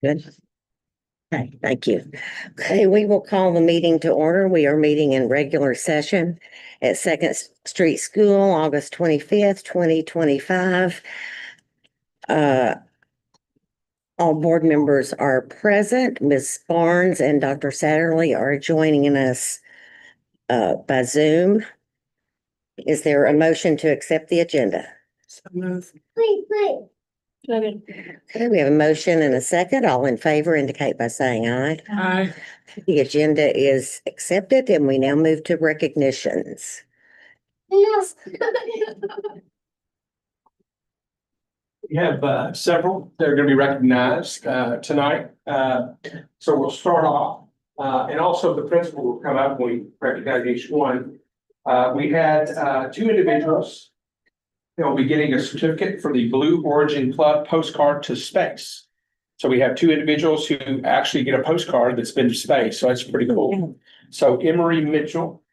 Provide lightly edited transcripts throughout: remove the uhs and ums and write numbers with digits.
Good. Okay, thank you. Okay, we will call the meeting to order. We are meeting in regular session at Second Street School, August 25th, 2025. All board members are present. Ms. Barnes and Dr. Satterley are joining us by Zoom. Is there a motion to accept the agenda? Okay, we have a motion and a second. All in favor indicate by saying aye. Aye. The agenda is accepted and we now move to recognitions. We have several that are going to be recognized tonight. So we'll start off, and also the principal will come up when we recognize each one. We had two individuals. They'll be getting a certificate for the Blue Origin Club postcard to space. So we have two individuals who actually get a postcard that's been to space. So that's pretty cool. So Emery Mitchell.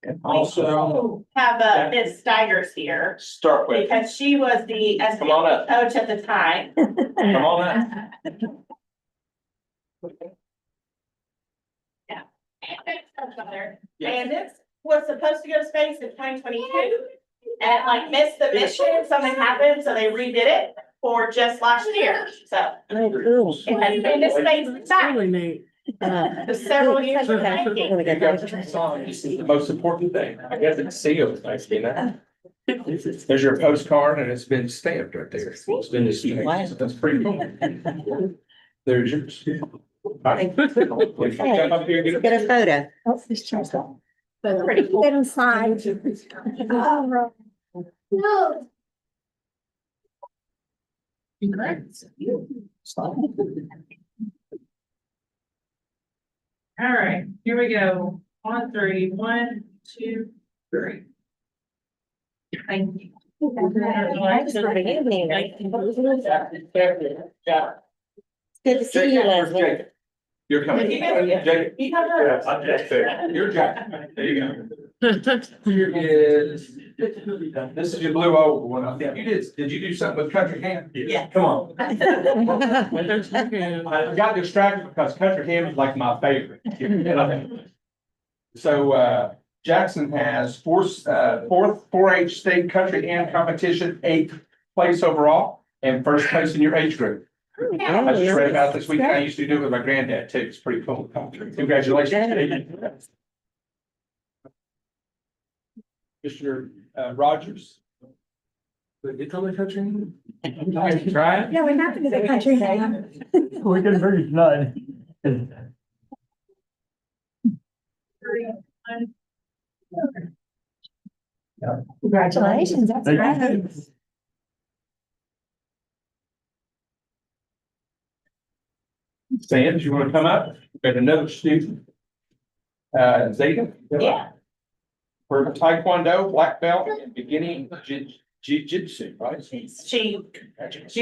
And also have Ms. Stigers here start with. because she was the Come on up. coach at the time. Come on up. Yeah. And this was supposed to go to space in 2022 and like missed the mission. Something happened, so they redid it for just last year. So Oh, cool. it has been to space back Really neat. for several years. in the making. You got your song. This is the most important thing. I guess it's sealed, nice, you know. There's your postcard and it's been stamped right there. It's been stamped. Wow. So that's pretty cool. There's yours. All right. Come up here, Get a photo. Pretty cool. Get inside. No. All right, here we go. On three. 1, 2, 3. Thank you. Thanks for the evening. Good to see you, Leslie. You're coming. Jake. You come here. You're Jack. There you go. Here is, this is your blue oval one. I think you did you do something with Country Ham? Yeah. Come on. I got distracted because Country Ham is like my favorite. So, Jackson has fourth 4-H state country ham competition, 8th place overall and first place in your age group. I just read about this weekend. I used to do it with my granddad too. It's pretty cool. Congratulations. Mr. Rogers. Did you country ham? Try it? Yeah, we're not gonna do the country ham. We can bring blood. Congratulations, that's great. Sam, do you want to come up? We have another student. Zeta. Yeah. For Taekwondo, black belt, and beginning jiu-jitsu, right? She's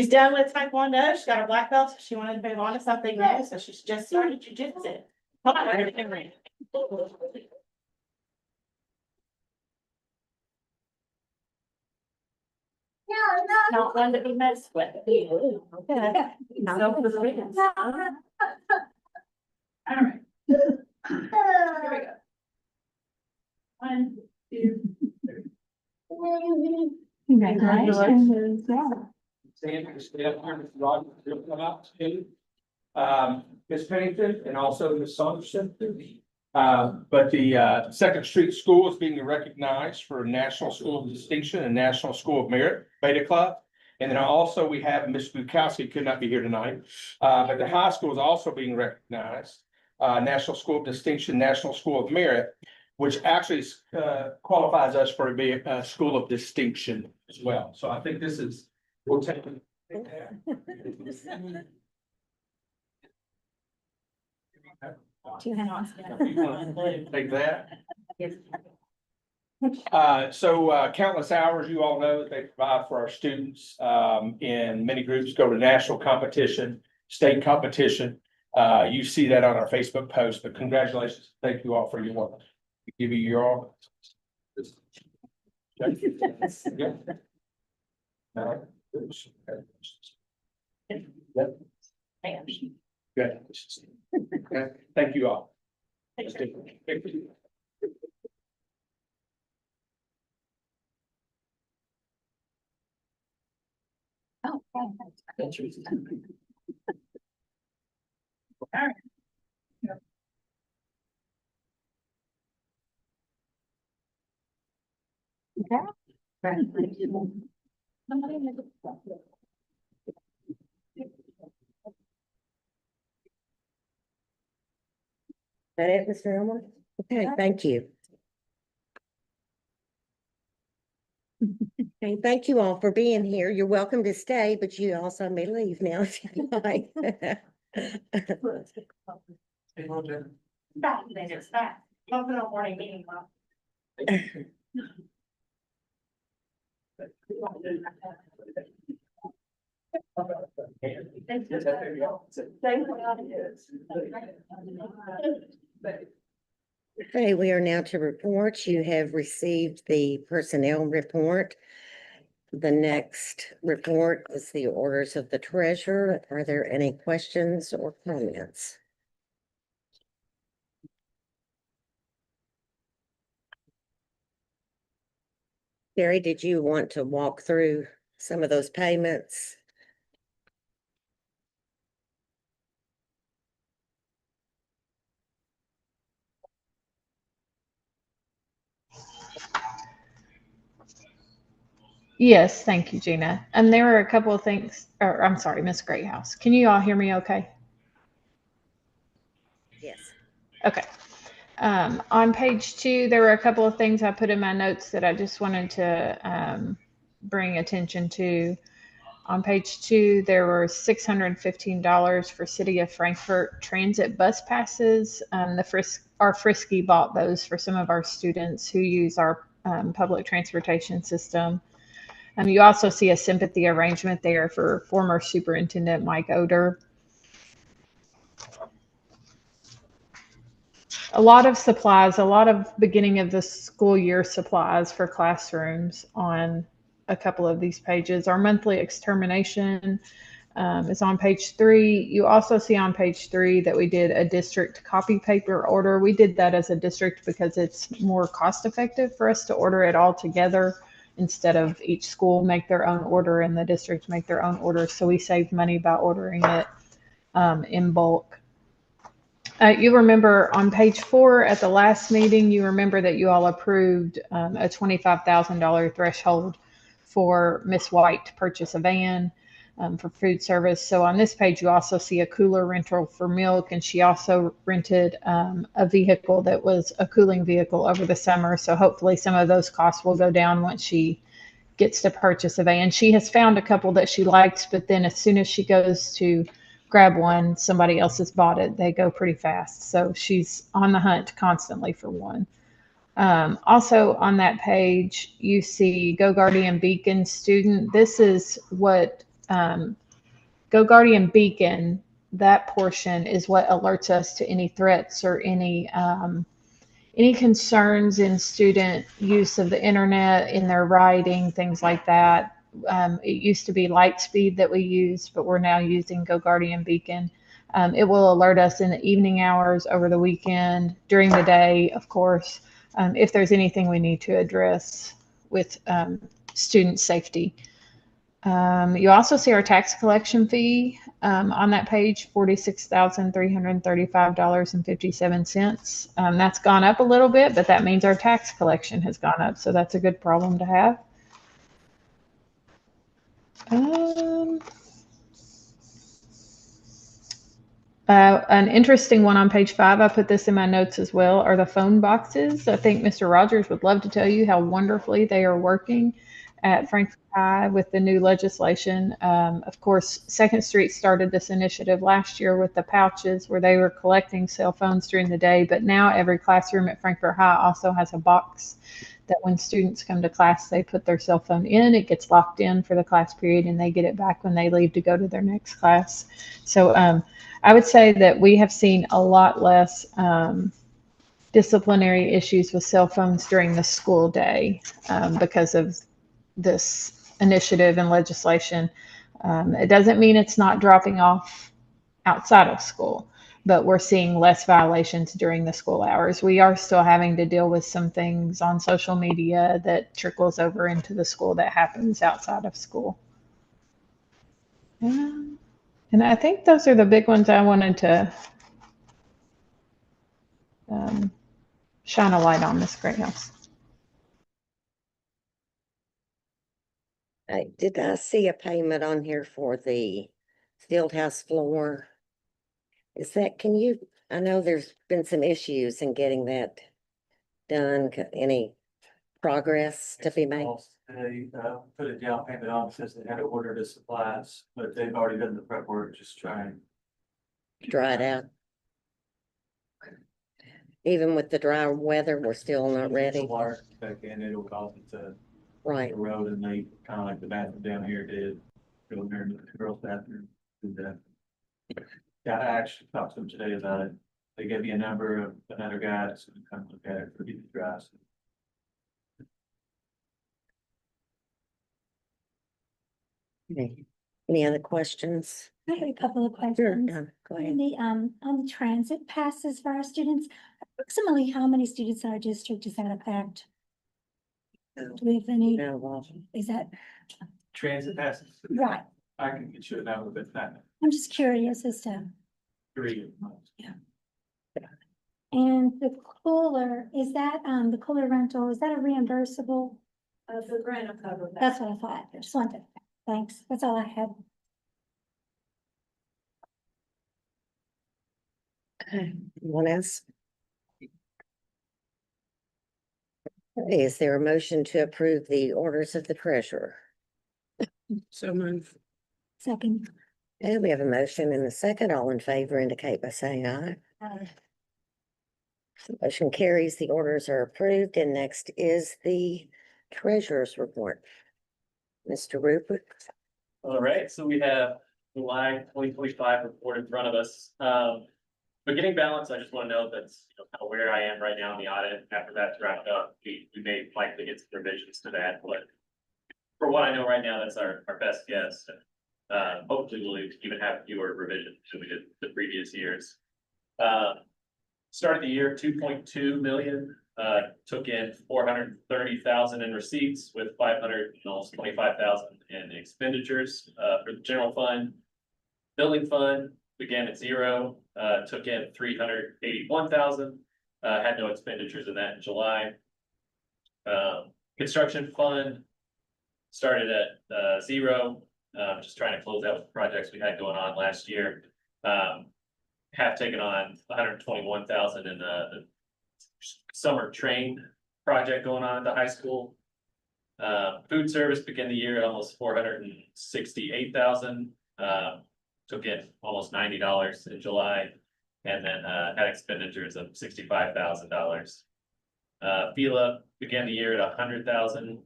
done with Taekwondo. She's got her black belt. So she wanted to move on to something new, so she's just started jiu-jitsu. Not one to be messed with. Yeah. Self-defense. All right. Here we go. 1, 2, 3. Congratulations. Yeah. Sam, stay up here, Mr. Rogers, you'll come out too. Ms. Pennington and also Ms. Saunderson. But the Second Street School is being recognized for National School of Distinction and National School of Merit Beta Club. And then also we have Ms. Bukowski could not be here tonight. But the high school is also being recognized. National School of Distinction, National School of Merit, which actually qualifies us for a school of distinction as well. So I think this is, we'll take it. Take that. So countless hours, you all know that they provide for our students in many groups, go to national competition, state competition. You see that on our Facebook post, but congratulations. Thank you all for your work. Give you your all. Good. Okay, thank you all. Oh, That it, Mr. Elmore? Okay, thank you. Okay, thank you all for being here. You're welcome to stay, but you also may leave now if you like. Back, they just back. Open up morning meeting. Okay, we are now to reports. You have received the personnel report. The next report is the orders of the treasurer. Are there any questions or comments? Gary, did you want to walk through some of those payments? Yes, thank you, Gina. And there were a couple of things, or I'm sorry, Miss Greathouse. Can you all hear me okay? Yes. Okay. On page 2, there were a couple of things I put in my notes that I just wanted to bring attention to. On page 2, there were $615 for City of Frankfurt transit bus passes. Our Frisky bought those for some of our students who use our public transportation system. You also see a sympathy arrangement there for former Superintendent Mike Oder. A lot of supplies, a lot of beginning of the school year supplies for classrooms on a couple of these pages. Our monthly extermination is on page 3. You also see on page 3 that we did a district copy paper order. We did that as a district because it's more cost effective for us to order it all together instead of each school make their own order and the district make their own order. So we saved money by ordering it in bulk. You remember on page 4 at the last meeting, you remember that you all approved a $25,000 threshold for Miss White to purchase a van for food service. So on this page, you also see a cooler rental for milk, and she also rented a vehicle that was a cooling vehicle over the summer. So hopefully some of those costs will go down once she gets to purchase a van. She has found a couple that she likes, but then as soon as she goes to grab one, somebody else has bought it. They go pretty fast. So she's on the hunt constantly for one. Also on that page, you see Go Guardian Beacon student. This is what Go Guardian Beacon, that portion is what alerts us to any threats or any concerns in student use of the internet in their writing, things like that. It used to be Lightspeed that we used, but we're now using Go Guardian Beacon. It will alert us in the evening hours, over the weekend, during the day, of course, if there's anything we need to address with student safety. You also see our tax collection fee on that page, $46,335.57. That's gone up a little bit, but that means our tax collection has gone up, so that's a good problem to have. An interesting one on page 5, I put this in my notes as well, are the phone boxes. I think Mr. Rogers would love to tell you how wonderfully they are working at Frankfurt High with the new legislation. Of course, Second Street started this initiative last year with the pouches where they were collecting cell phones during the day, but now every classroom at Frankfurt High also has a box that when students come to class, they put their cell phone in, it gets locked in for the class period, and they get it back when they leave to go to their next class. So I would say that we have seen a lot less disciplinary issues with cell phones during the school day because of this initiative and legislation. It doesn't mean it's not dropping off outside of school, but we're seeing less violations during the school hours. We are still having to deal with some things on social media that trickles over into the school that happens outside of school. And I think those are the big ones I wanted to shine a light on, Miss Greathouse. Did I see a payment on here for the field house floor? Is that, I know there's been some issues in getting that done. Any progress to be made? They, put a down payment on since they had to order the supplies, but they've already done the prep work, just trying. Dry it out? Even with the dry weather, we're still not ready. Water back in, it'll cause it to Right. erode, and they, kind of like the bathroom down here did, go in there and the girls' bathroom, do that. Yeah, I actually talked to them today about it. They gave me a number of another guy that's gonna come look at it for getting dry. Okay. Any other questions? I have a couple of Sure, questions. go On ahead. the transit passes for our students, approximately how many students in our district does that affect? Do we have any, No, well, is that, Transit passes. right? I can get you a number, but not I'm just curious as to, 3. and the cooler, is that, the cooler rental, is that a reimbursable? The grant will cover that. That's what I thought. I just wanted, thanks. That's all I had. Anyone else? Okay, is there a motion to approve the orders of the treasurer? So move. Second. Okay, we have a motion and a second. All in favor indicate by saying aye. The motion carries. The orders are approved, and next is the treasurer's report. Mr. Rupert. All right, so we have July 2025 report in front of us. Beginning balance, I just want to note that's kind of where I am right now in the audit. After that's wrapped up, we may likely get some revisions to that, but for what I know right now, that's our best guess. Hopefully we'll even have fewer revisions than we did the previous years. Started the year 2.2 million, took in 430,000 in receipts with 525,000 in expenditures for the general fund. Building fund began at 0, took in 381,000, had no expenditures in that in July. Construction fund started at 0, just trying to close out the projects we had going on last year. Have taken on 121,000 in the summer train project going on at the high school. Food service began the year at almost 468,000. Took in almost $90 in July, and then had expenditures of $65,000. FILA began the year at 100,000,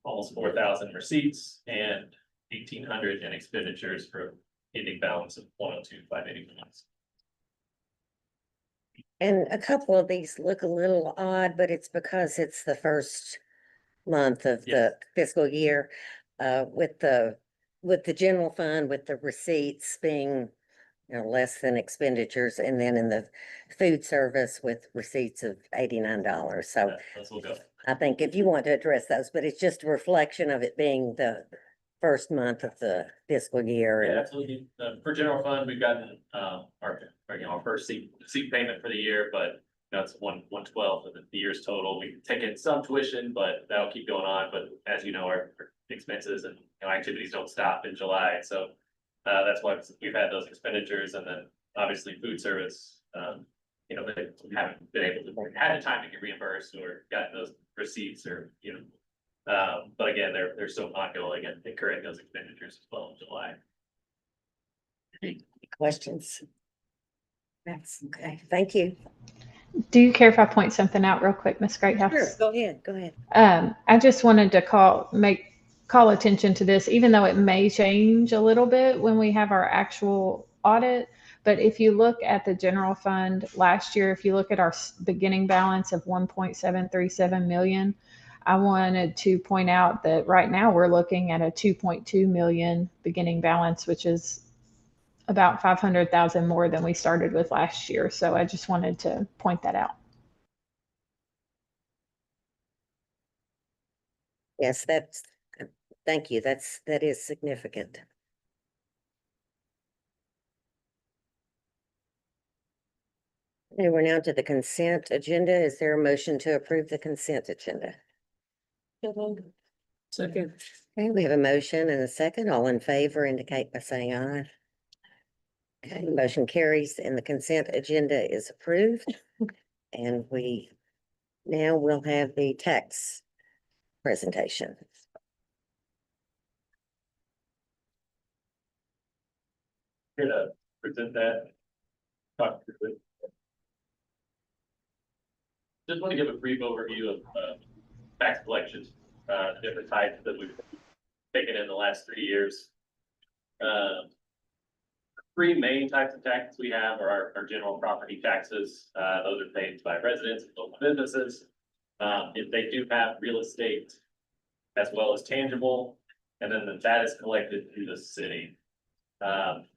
almost 4,000 receipts, and 1,800 in expenditures for ending balance of 102,581. And a couple of these look a little odd, but it's because it's the first month of the fiscal year. With the general fund, with the receipts being, less than expenditures, and then in the food service with receipts of $89. So Those will go. I think if you want to address those, but it's just a reflection of it being the first month of the fiscal year. Yeah, and- absolutely. For general fund, we've gotten our first seat payment for the year, but it's 1/12 of the year's total. We've taken some tuition, but that'll keep going on. But as you know, our expenses and activities don't stop in July, so that's why we've had those expenditures, and then obviously food service. They haven't been able to had the time to get reimbursed or gotten those receipts or but again, they're still ongoing and incurring those expenditures as well in July. Questions? That's okay. Thank you. Do you care if I point something out real quick, Miss Greathouse? Sure, go ahead, go ahead. I just wanted to call attention to this, even though it may change a little bit when we have our actual audit. But if you look at the general fund last year, if you look at our beginning balance of 1.737 million, I wanted to point out that right now we're looking at a 2.2 million beginning balance, which is about 500,000 more than we started with last year. So I just wanted to point that out. Yes, thank you. That is significant. Okay, we're now to the consent agenda. Is there a motion to approve the consent agenda? Second. Okay, we have a motion and a second. All in favor indicate by saying aye. Okay, motion carries and the consent agenda is approved. And we now will have the tax presentation. Here to present that. Talk through it. Just want to give a brief overview of tax collections, the different types that we've taken in the last 3 years. Three main types of taxes we have are our general property taxes. Those are paid by residents and local businesses. If they do have real estate as well as tangible, and then that is collected through the city.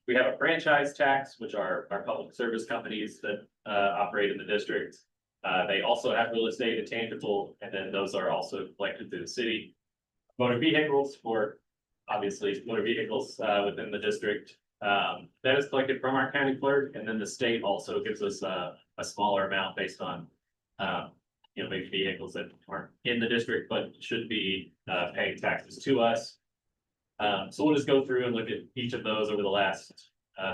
We have a franchise tax, which are our public service companies that operate in the district. They also have real estate and tangible, and then those are also collected through the city. Motor vehicles for obviously motor vehicles within the district. That is collected from our county clerk, and then the state also gives us a smaller amount based on maybe vehicles that aren't in the district but should be paying taxes to us. So we'll just go through and look at each of those over the last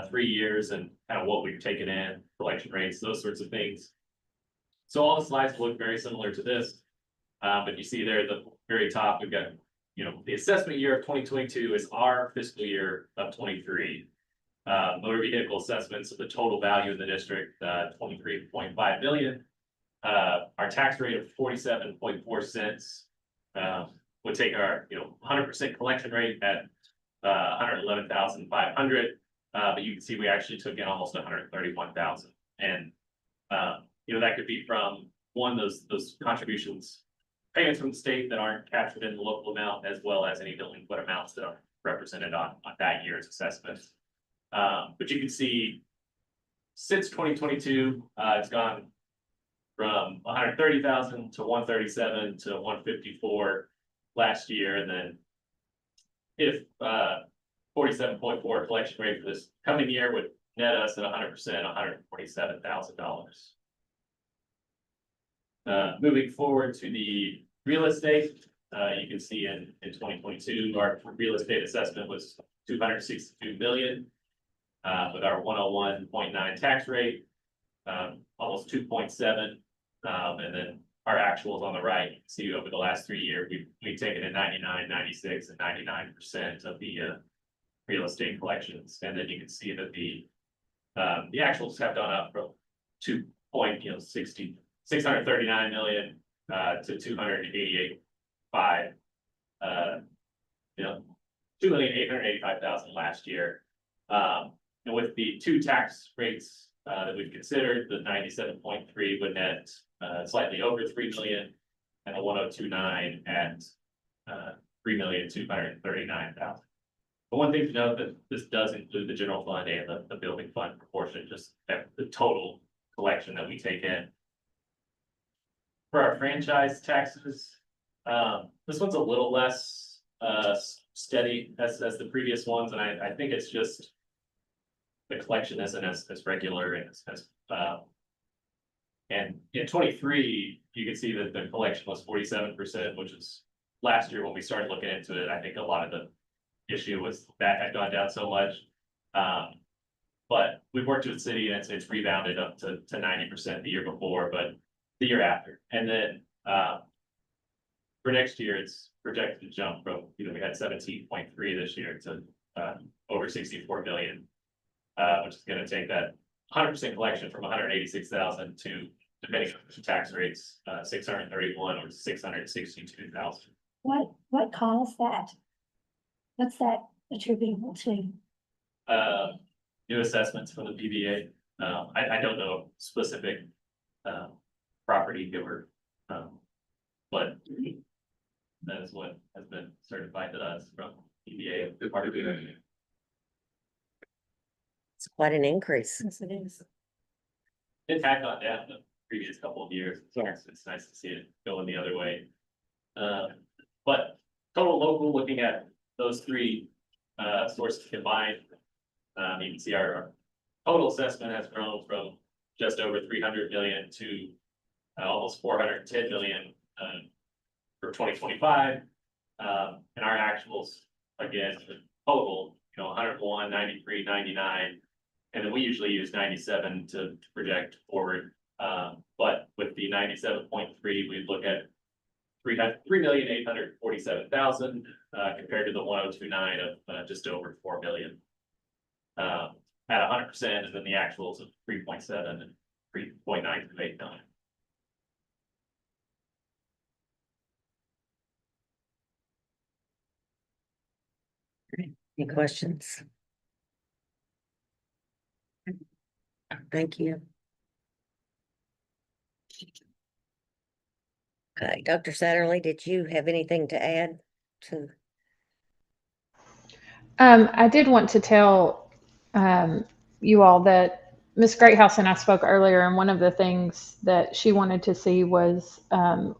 3 years and kind of what we've taken in, collection rates, those sorts of things. So all the slides look very similar to this, but you see there at the very top, we've got, the assessment year of 2022 is our fiscal year of 23. Motor vehicle assessments of the total value in the district, 23.5 million. Our tax rate of 47.4 cents would take our 100% collection rate at 111,500. But you can see we actually took in almost 131,000, and that could be from those contributions, payments from the state that aren't captured in the local amount, as well as any delinquent amounts that are represented on that year's assessments. But you can see since 2022, it's gone from 130,000 to 137 to 154 last year. And then if 47.4 collection rate for this coming year would net us at 100%, $147,000. Moving forward to the real estate, you can see in 2022, our real estate assessment was 262 million, with our 101.9 tax rate, almost 2.7. And then our actuals on the right, you can see over the last 3 years, we've taken in 99, 96, and 99% of the real estate collections. And then you can see that the actuals have gone up from 639 million to 288.5, 2,885,000 last year. And with the two tax rates that we've considered, the 97.3 would net slightly over 3 million, and a 102.9 at 3,239,000. But one thing to note that this does include the general fund and the building fund proportion, just the total collection that we take in. For our franchise taxes, this one's a little less steady as the previous ones, and I think it's just the collection isn't as regular and and in 23, you can see that the collection was 47%, which is last year when we started looking into it. I think a lot of the issue was that had gone down so much. But we've worked with the city and it's rebounded up to 90% the year before, but the year after. And then for next year, it's projected to jump from, we had 17.3 this year to over 64 million, which is going to take that 100% collection from 186,000 to, depending on the tax rates, 631 or 662,000. What caused that? What's that attributable to? New assessments from the PBA. I don't know specific property giver, but that is what has been certified to us from PBA. It's quite an increase. Yes, it is. It had gone down the previous couple of years, so Yeah. it's nice to see it going the other way. But total local, looking at those three sources combined, you can see our total assessment has grown from just over 300 million to almost 410 million for 2025. And our actuals, again, the total, 101, 93, 99. And then we usually use 97 to project forward. But with the 97.3, we look at 3,847,000 compared to the 1,029 of just over 4 million. At 100%, and then the actuals of 3.7 and 3.9 to 8 million. Any questions? Thank you. Okay, Dr. Satterley, did you have anything to add to? I did want to tell you all that Miss Greathouse and I spoke earlier, and one of the things that she wanted to see was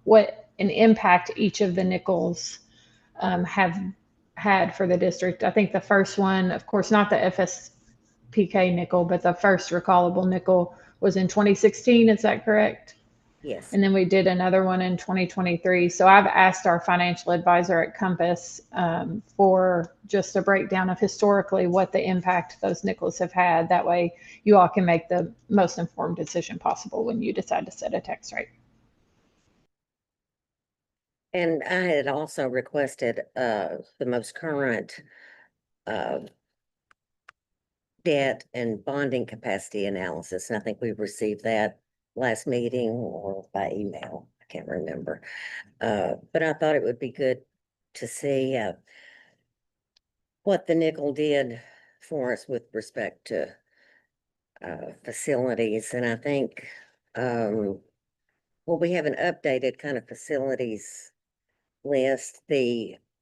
what an impact each of the nickels have had for the district. I think the first one, of course, not the FSPK nickel, but the first recallable nickel was in 2016. Is that correct? Yes. And then we did another one in 2023. So I've asked our financial advisor at Compass for just a breakdown of historically what the impact those nickels have had. That way you all can make the most informed decision possible when you decide to set a tax rate. And I had also requested the most current debt and bonding capacity analysis, and I think we received that last meeting or by email. I can't remember. But I thought it would be good to see what the nickel did for us with respect to facilities. And I think, well, we have an updated kind of facilities list.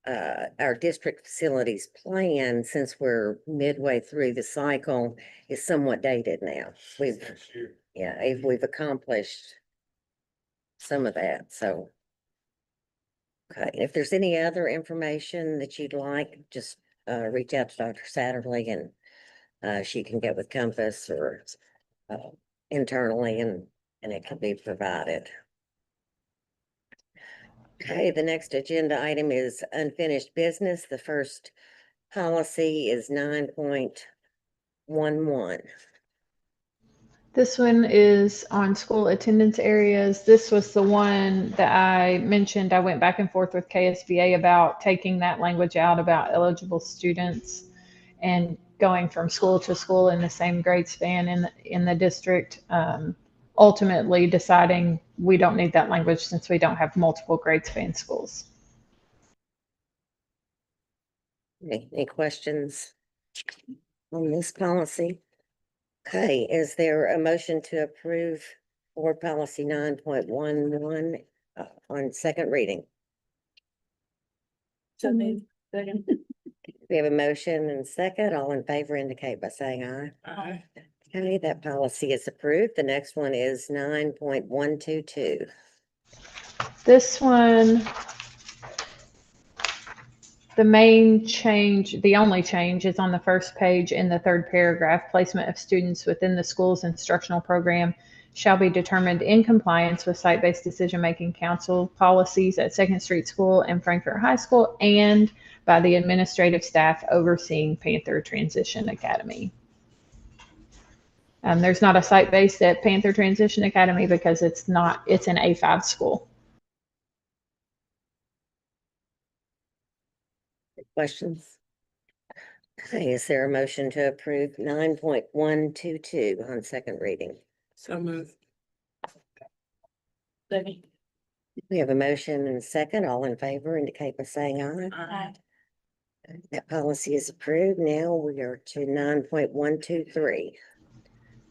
Our district facilities plan, since we're midway through the cycle, is somewhat dated now. We've accomplished some of that, so. Okay, if there's any other information that you'd like, just reach out to Dr. Satterley, and she can get with Compass or internally, and it can be provided. Okay, the next agenda item is unfinished business. The first policy is 9.11. This one is on school attendance areas. This was the one that I mentioned. I went back and forth with KSBA about taking that language out about eligible students and going from school to school in the same grade span in the district. Ultimately deciding we don't need that language since we don't have multiple grade span schools. Any questions on this policy? Okay, is there a motion to approve board policy 9.11 on second reading? So moved. Second. We have a motion and second. All in favor indicate by saying aye. Aye. Okay, that policy is approved. The next one is 9.122. This one, the main change, the only change is on the first page in the third paragraph. Placement of students within the school's instructional program shall be determined in compliance with site-based decision-making council policies at Second Street School and Frankfurt High School and by the administrative staff overseeing Panther Transition Academy. There's not a site-based at Panther Transition Academy because it's an A5 school. Questions? Okay, is there a motion to approve 9.122 on second reading? So moved. Second. We have a motion and a second. All in favor indicate by saying aye. Aye. That policy is approved. Now we are to 9.123.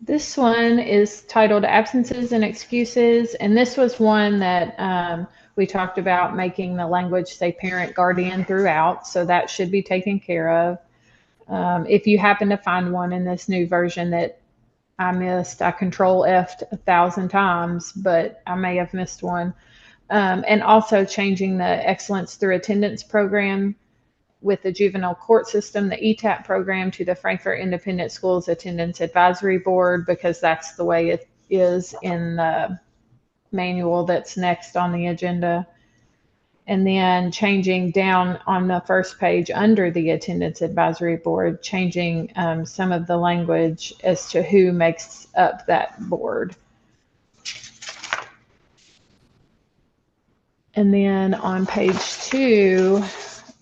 This one is titled Absences and Excuses, and this was one that we talked about making the language say parent guardian throughout, so that should be taken care of. If you happen to find one in this new version that I missed, I control F'd 1,000 times, but I may have missed one. And also changing the Excellence Through Attendance program with the juvenile court system, the ETAP program, to the Frankfurt Independent Schools Attendance Advisory Board, because that's the way it is in the manual that's next on the agenda. And then changing down on the first page under the Attendance Advisory Board, changing some of the language as to who makes up that board. And then on page 2,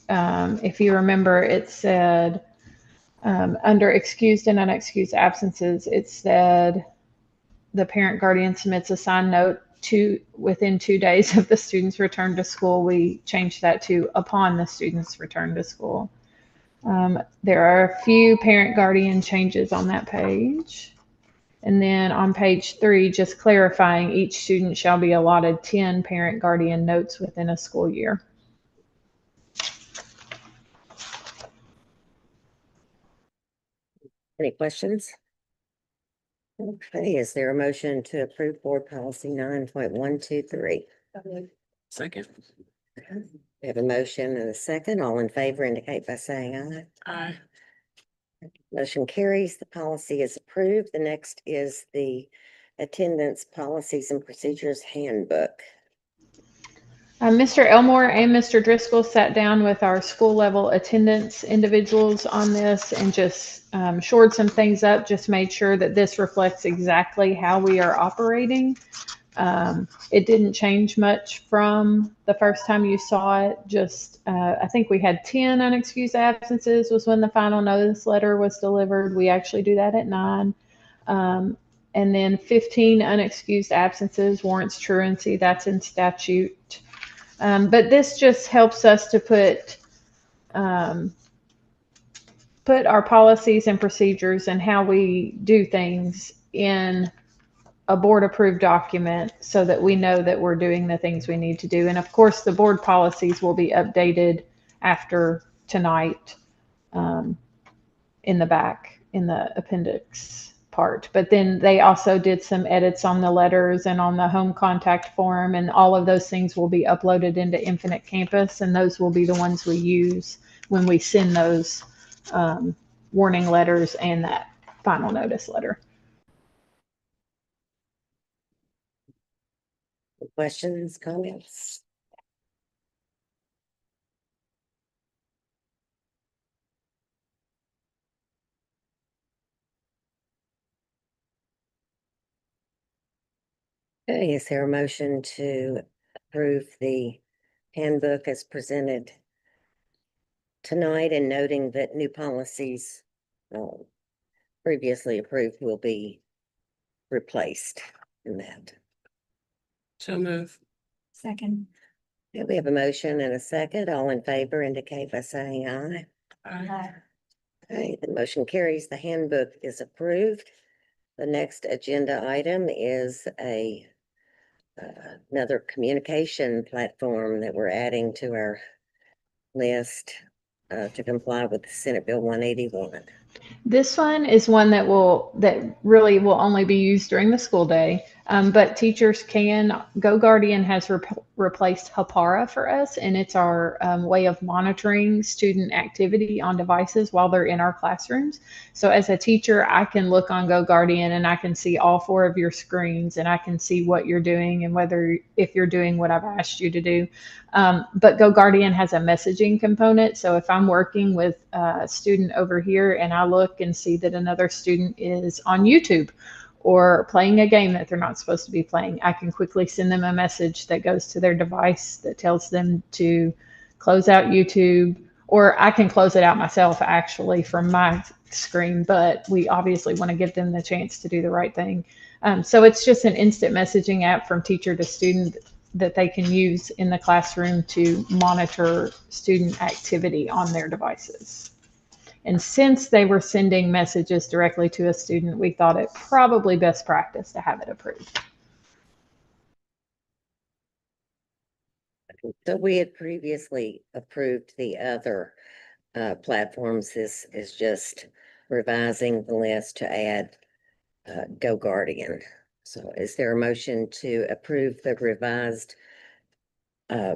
if you remember, it said under excused and unexcused absences, it said the parent guardian submits a signed note within 2 days of the student's return to school. We changed that to upon the student's return to school. There are a few parent guardian changes on that page. And then on page 3, just clarifying each student shall be allotted 10 parent guardian notes within a school year. Any questions? Okay, is there a motion to approve board policy 9.123? Second. We have a motion and a second. All in favor indicate by saying aye. Aye. Motion carries. The policy is approved. The next is the attendance policies and procedures handbook. Mr. Elmore and Mr. Driscoll sat down with our school level attendance individuals on this and just shored some things up, just made sure that this reflects exactly how we are operating. It didn't change much from the first time you saw it. Just, I think we had 10 unexcused absences was when the final notice letter was delivered. We actually do that at 9. And then 15 unexcused absences warrants truancy. That's in statute. But this just helps us to put our policies and procedures and how we do things in a board approved document so that we know that we're doing the things we need to do. And of course, the board policies will be updated after tonight in the back, in the appendix part. But then they also did some edits on the letters and on the home contact form, and all of those things will be uploaded into Infinite Campus, and those will be the ones we use when we send those warning letters and that final notice letter. Questions, comments? Okay, is there a motion to approve the handbook as presented tonight, and noting that new policies previously approved will be replaced in that? So move. Second. Okay, we have a motion and a second. All in favor indicate by saying aye. Aye. Okay, the motion carries. The handbook is approved. The next agenda item is another communication platform that we're adding to our list to comply with Senate Bill 181. This one is one that really will only be used during the school day. But teachers can, GoGuardian has replaced Hapara for us, and it's our way of monitoring student activity on devices while they're in our classrooms. So as a teacher, I can look on GoGuardian and I can see all 4 of your screens, and I can see what you're doing and if you're doing what I've asked you to do. But GoGuardian has a messaging component. So if I'm working with a student over here and I look and see that another student is on YouTube or playing a game that they're not supposed to be playing, I can quickly send them a message that goes to their device that tells them to close out YouTube, or I can close it out myself actually from my screen, but we obviously want to give them the chance to do the right thing. So it's just an instant messaging app from teacher to student that they can use in the classroom to monitor student activity on their devices. And since they were sending messages directly to a student, we thought it probably best practice to have it approved. So we had previously approved the other platforms. This is just revising the list to add Go Guardian. So is there a motion to approve the revised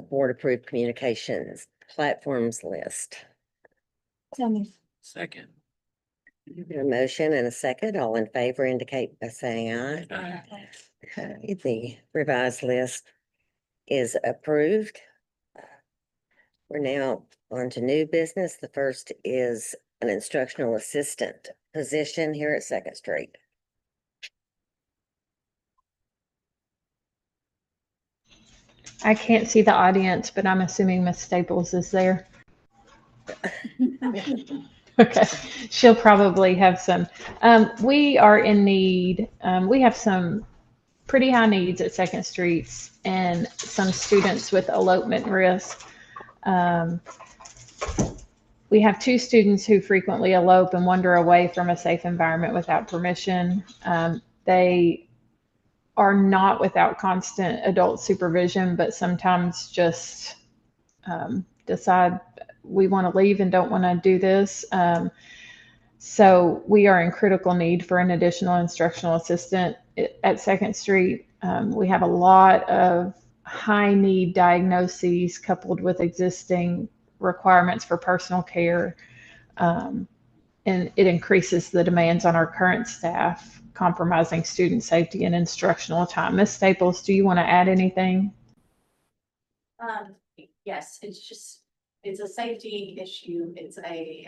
board approved communications platforms list? So moved. Second. A motion and a second. All in favor indicate by saying aye. Aye. Okay, the revised list is approved. We're now on to new business. The first is an instructional assistant position here at Second Street. I can't see the audience, but I'm assuming Miss Staples is there. Okay, she'll probably have some. We are in need. We have some pretty high needs at Second Street and some students with elopement risk. We have 2 students who frequently elope and wander away from a safe environment without permission. They are not without constant adult supervision, but sometimes just decide we want to leave and don't want to do this. So we are in critical need for an additional instructional assistant at Second Street. We have a lot of high need diagnoses coupled with existing requirements for personal care. And it increases the demands on our current staff, compromising student safety and instructional time. Ms. Staples, do you want to add anything? Yes, it's a safety issue. It's in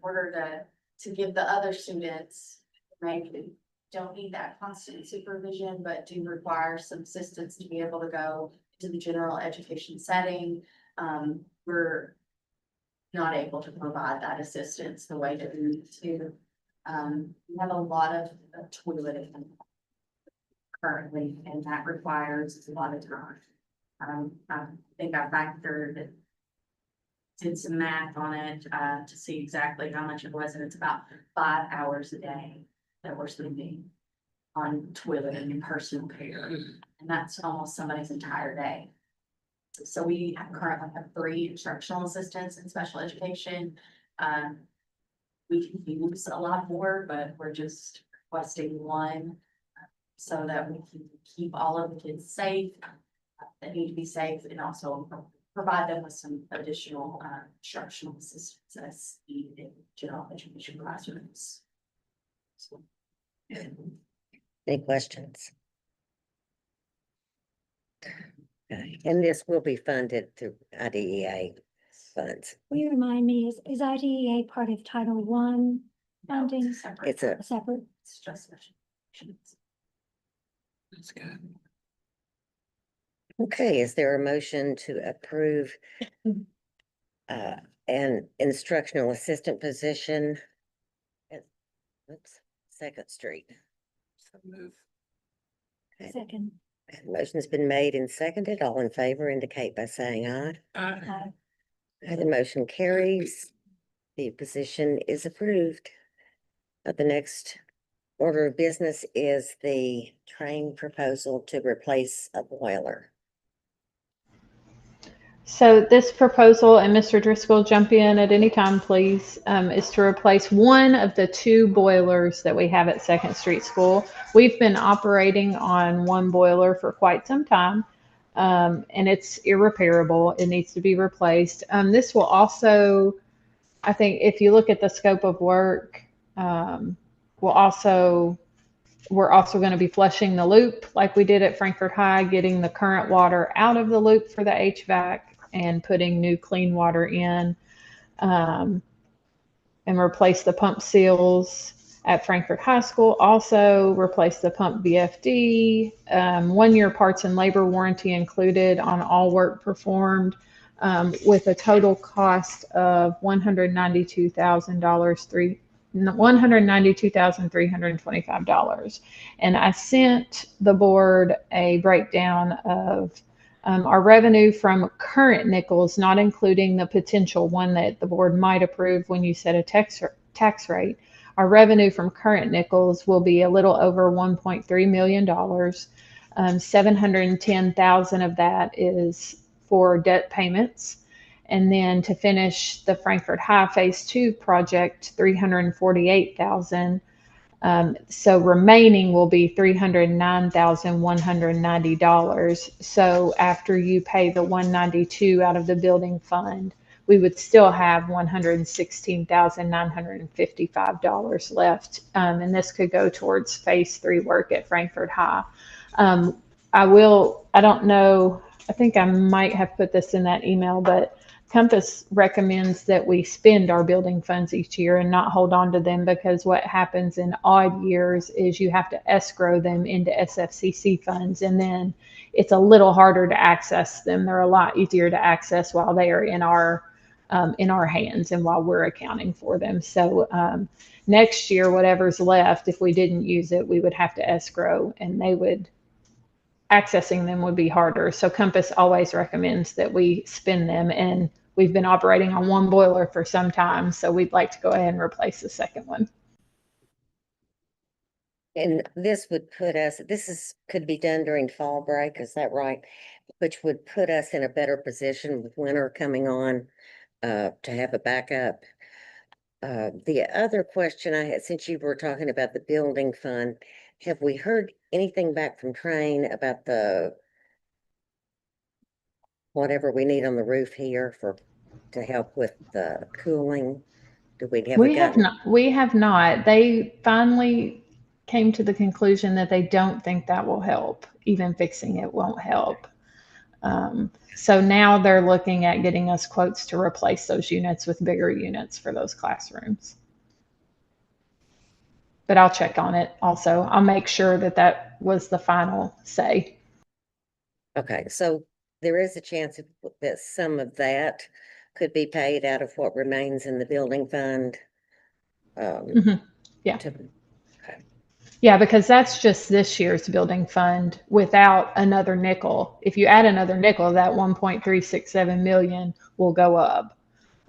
order to give the other students, maybe don't need that constant supervision, but do require some assistance to be able to go to the general education setting. We're not able to provide that assistance the way that we need to. We have a lot of toileting currently, and that requires a lot of time. I think I did some math on it to see exactly how much it was, and it's about 5 hours a day that we're spending on toileting and personal care, and that's almost somebody's entire day. So we currently have 3 instructional assistants in special education. We can use a lot more, but we're just requesting 1 so that we can keep all of the kids safe that need to be safe, and also provide them with some additional instructional assistance as needed in general education classrooms. So, Any questions? Okay, and this will be funded through IDEA funds. Will you remind me, is IDEA part of Title I funding? separate. It's a Separate? It's just special education. That's good. Okay, is there a motion to approve an instructional assistant position at, Second Street? So move. Okay. Second. Motion's been made and seconded. All in favor indicate by saying aye. Aye. Aye, the motion carries. The position is approved. The next order of business is the train proposal to replace a boiler. So this proposal, and Mr. Driscoll, jump in at any time, please, is to replace one of the 2 boilers that we have at Second Street School. We've been operating on 1 boiler for quite some time, and it's irreparable. It needs to be replaced. This will also, I think, if you look at the scope of work, we're also going to be flushing the loop like we did at Frankfurt High, getting the current water out of the loop for the HVAC and putting new clean water in, and replace the pump seals at Frankfurt High School. Also replace the pump VFD, 1-year parts and labor warranty included on all work performed, with a total cost of $192,325. And I sent the board a breakdown of our revenue from current nickels, not including the potential one that the board might approve when you set a tax rate. Our revenue from current nickels will be a little over $1.3 million. 710,000 of that is for debt payments, And then to finish the Frankfurt High Phase 2 project, $348,000. So remaining will be $309,190. So after you pay the $192 out of the building fund, we would still have $116,955 left. And this could go towards Phase 3 work at Frankfurt High. I don't know, I think I might have put this in that email, but Compass recommends that we spend our building funds each year and not hold on to them, because what happens in odd years is you have to escrow them into SFCC funds, and then it's a little harder to access them. They're a lot easier to access while they are in our hands and while we're accounting for them. So next year, whatever's left, if we didn't use it, we would have to escrow, and accessing them would be harder. So Compass always recommends that we spend them, and we've been operating on one boiler for some time, so we'd like to go ahead and replace the second one. And this would put us, could be done during fall break, is that right? Which would put us in a better position with winter coming on, to have a backup. The other question I had, since you were talking about the building fund, have we heard anything back from Train about whatever we need on the roof here to help with the cooling? Do we have We have not. They finally came to the conclusion that they don't think that will help. Even fixing it won't help. So now they're looking at getting us quotes to replace those units with bigger units for those classrooms. But I'll check on it also. I'll make sure that was the final say. Okay, so there is a chance that some of that could be paid out of what remains in the building fund. Yeah. Yeah, because that's just this year's building fund without another nickel. If you add another nickel, that 1.367 million will go up.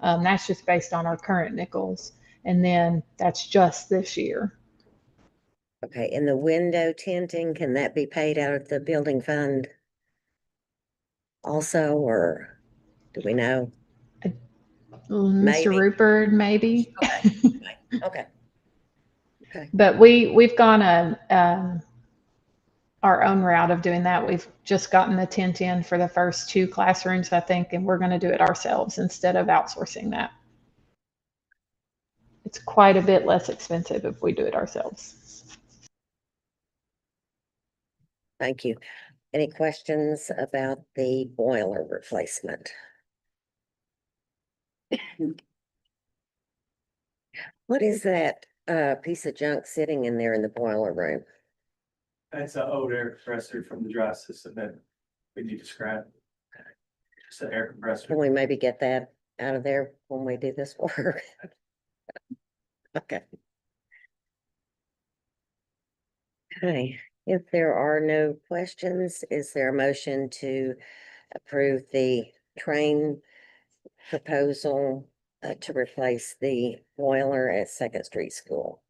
That's just based on our current nickels. And then that's just this year. Okay, and the window tinting, can that be paid out of the building fund also, or do we know? Mr. Rupert, maybe. Okay. But we've gone our own route of doing that. We've just gotten the tint in for the first 2 classrooms, I think, and we're going to do it ourselves instead of outsourcing that. It's quite a bit less expensive if we do it ourselves. Thank you. Any questions about the boiler replacement? What is that piece of junk sitting in there in the boiler room? That's an old air compressor from the dry system that we need to scrap. Just an air compressor. Can we maybe get that out of there when we do this work? Okay. Okay, if there are no questions, is there a motion to approve the Train proposal to replace the boiler at Second Street School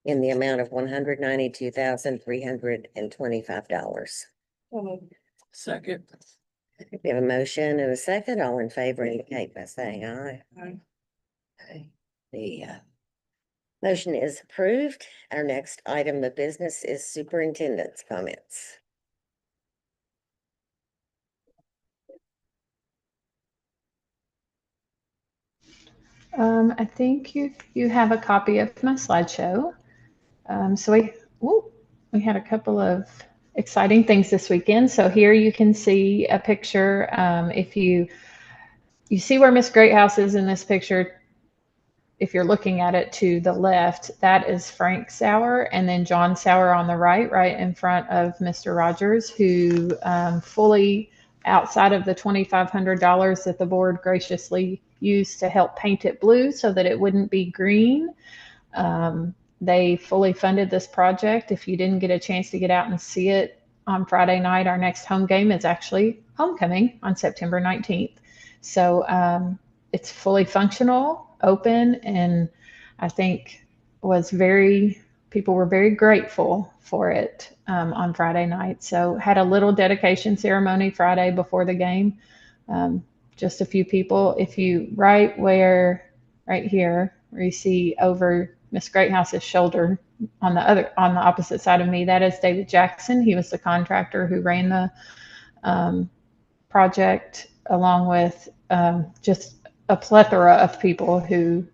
in the amount of $192,325? Second. We have a motion and a second. All in favor indicate by saying aye. Aye. Okay. The motion is approved. Our next item of business is superintendent's comments. I think you have a copy of my slideshow. So we had a couple of exciting things this weekend. So here you can see a picture. If you see where Miss Greathouse is in this picture, if you're looking at it to the left, that is Frank Sauer, and then John Sauer on the right in front of Mr. Rogers, who fully, outside of the $2,500 that the board graciously used to help paint it blue so that it wouldn't be green, they fully funded this project. If you didn't get a chance to get out and see it on Friday night, our next home game is actually homecoming on September 19th. So it's fully functional, open, and I think people were very grateful for it on Friday night. So had a little dedication ceremony Friday before the game. just a few people. If you right here, where you see over Miss Greathouse's shoulder on the opposite side of me, that is David Jackson. He was the contractor who ran the project, along with just a plethora of people who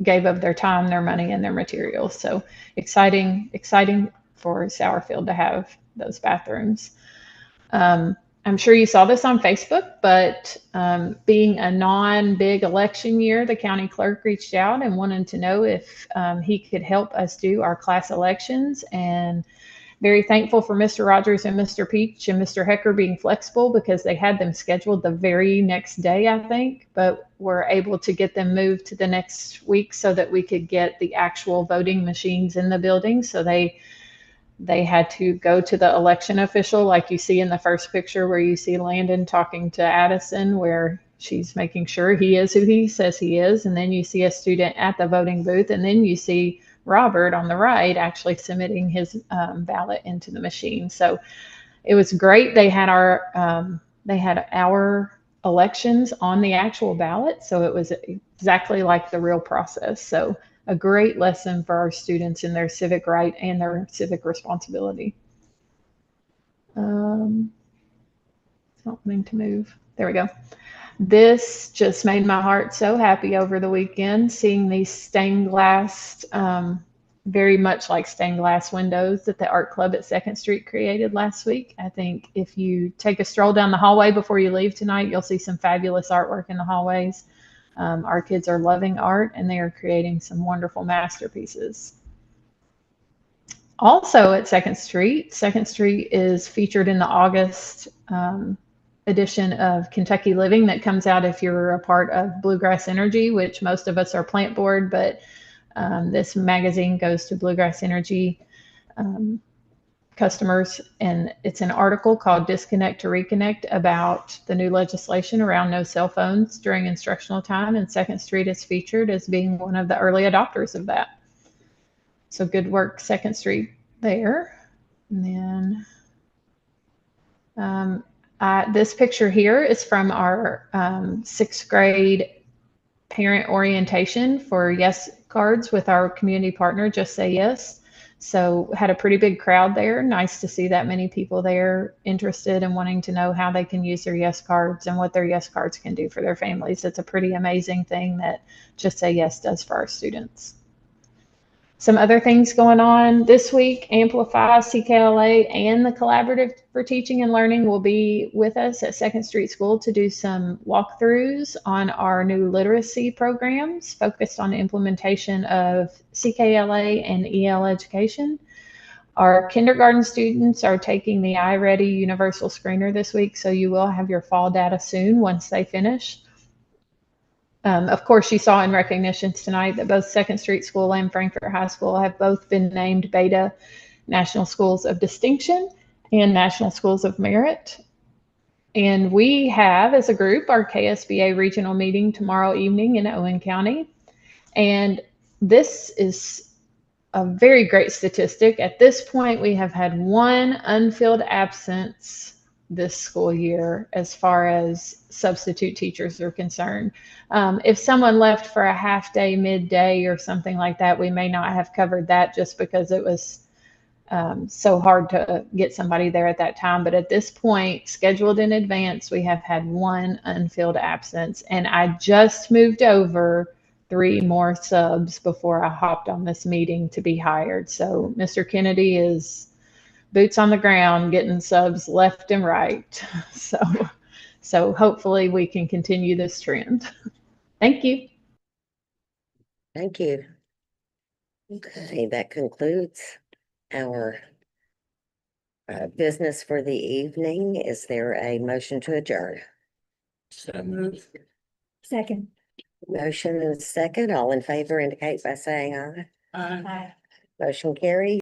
gave of their time, their money, and their materials. So exciting for Sourfield to have those bathrooms. I'm sure you saw this on Facebook, but being a non-big election year, the county clerk reached out and wanted to know if he could help us do our class elections. And very thankful for Mr. Rogers and Mr. Peach and Mr. Hecker being flexible, because they had them scheduled the very next day, I think, but were able to get them moved to the next week so that we could get the actual voting machines in the building. So they had to go to the election official, like you see in the first picture where you see Landon talking to Addison, where she's making sure he is who he says he is. And then you see a student at the voting booth, and then you see Robert on the right actually submitting his ballot into the machine. So it was great. They had our elections on the actual ballot, so it was exactly like the real process. So a great lesson for our students in their civic right and their civic responsibility. It's not wanting to move. There we go. This just made my heart so happy over the weekend, seeing these stained glass, very much like stained glass windows that the art club at 2nd Street created last week. I think if you take a stroll down the hallway before you leave tonight, you'll see some fabulous artwork in the hallways. Our kids are loving art, and they are creating some wonderful masterpieces. Also at 2nd Street is featured in the August edition of Kentucky Living that comes out if you're a part of Bluegrass Energy, which most of us are plant board, but this magazine goes to Bluegrass Energy customers, and it's an article called Disconnect to Reconnect about the new legislation around no cell phones during instructional time, and 2nd Street is featured as being one of the early adopters of that. So good work, 2nd Street there. And then this picture here is from our 6th grade parent orientation for Yes cards with our community partner, Just Say Yes. So had a pretty big crowd there. Nice to see that many people there interested and wanting to know how they can use their Yes cards and what their Yes cards can do for their families. It's a pretty amazing thing that Just Say Yes does for our students. Some other things going on this week: Amplify, CKLA, and the Collaborative for Teaching and Learning will be with us at 2nd Street School to do some walkthroughs on our new literacy programs focused on the implementation of CKLA and EL education. Our kindergarten students are taking the iReady Universal Screener this week, so you will have your fall data soon once they finish. Of course, you saw in recognitions tonight that both 2nd Street School and Frankfort High School have both been named Beta National Schools of Distinction and National Schools of Merit. And we have, as a group, our KSBA regional meeting tomorrow evening in Owen County. And this is a very great statistic. At this point, we have had one unfilled absence this school year as far as substitute teachers are concerned. If someone left for a half day, midday, or something like that, we may not have covered that just because it was so hard to get somebody there at that time. But at this point, scheduled in advance, we have had one unfilled absence, and I just moved over 3 more subs before I hopped on this meeting to be hired. So Mr. Kennedy is boots on the ground, getting subs left and right. So hopefully we can continue this trend. Thank you. Thank you. Okay, that concludes our business for the evening. Is there a motion to adjourn? So moved. Second. Motion and second. All in favor indicate by saying aye. Aye. Motion carries.